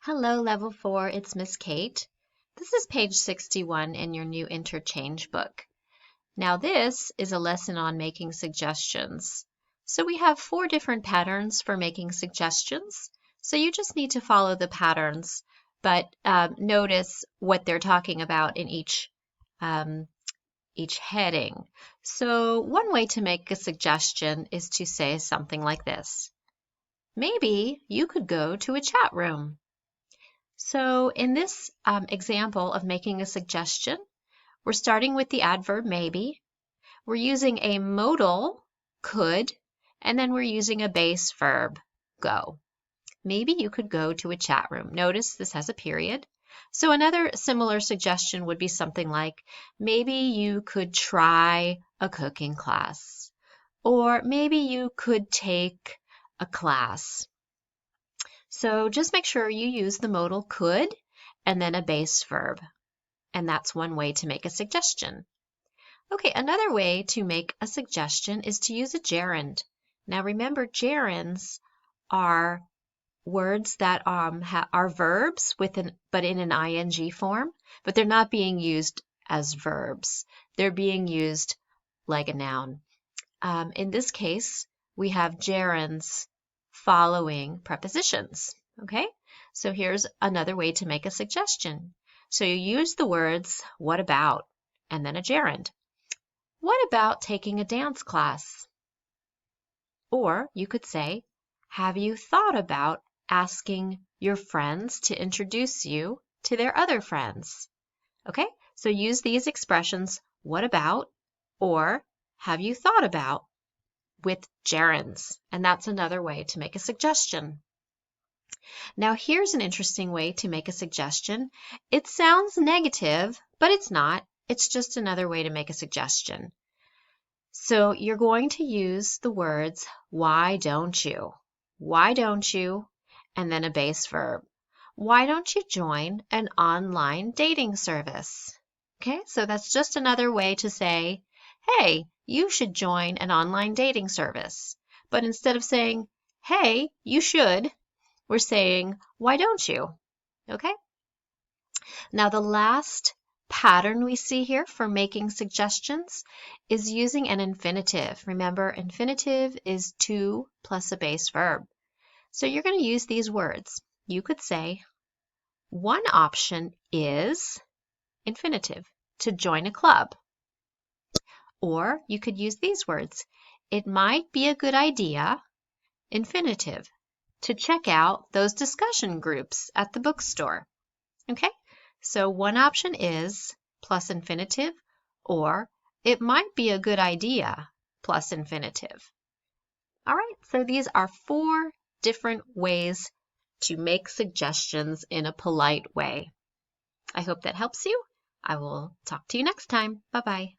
Hello, Level 4, it's Miss Kate. This is page 61 in your new interchange book. Now this is a lesson on making suggestions. So we have 4 different patterns for making suggestions. So you just need to follow the patterns, but notice what they're talking about in each heading. So one way to make a suggestion is to say something like this. Maybe you could go to a chat room. So in this example of making a suggestion, we're starting with the adverb maybe. We're using a modal, could, and then we're using a base verb, go. Maybe you could go to a chat room. Notice this has a period. So another similar suggestion would be something like, maybe you could try a cooking class, or maybe you could take a class. So just make sure you use the modal could and then a base verb. And that's one way to make a suggestion. Okay, another way to make a suggestion is to use a gerund. Now remember, gerunds are words that are verbs but in an ing form, but they're not being used as verbs. They're being used like a noun. In this case, we have gerunds following prepositions. Okay, so here's another way to make a suggestion. So you use the words what about and then a gerund. What about taking a dance class? Or you could say, have you thought about asking your friends to introduce you to their other friends? Okay, so use these expressions, what about, or have you thought about, with gerunds, and that's another way to make a suggestion. Now here's an interesting way to make a suggestion. It sounds negative, but it's not. It's just another way to make a suggestion. So you're going to use the words, why don't you? Why don't you? And then a base verb. Why don't you join an online dating service? Okay, so that's just another way to say, hey, you should join an online dating service. But instead of saying, hey, you should, we're saying, why don't you? Okay? Now the last pattern we see here for making suggestions is using an infinitive. Remember, infinitive is to plus a base verb. So you're going to use these words. You could say, one option is infinitive, to join a club. Or you could use these words. It might be a good idea, infinitive, to check out those discussion groups at the bookstore. Okay, so one option is plus infinitive, or it might be a good idea plus infinitive. All right, so these are 4 different ways to make suggestions in a polite way. I hope that helps you. I will talk to you next time. Bye-bye.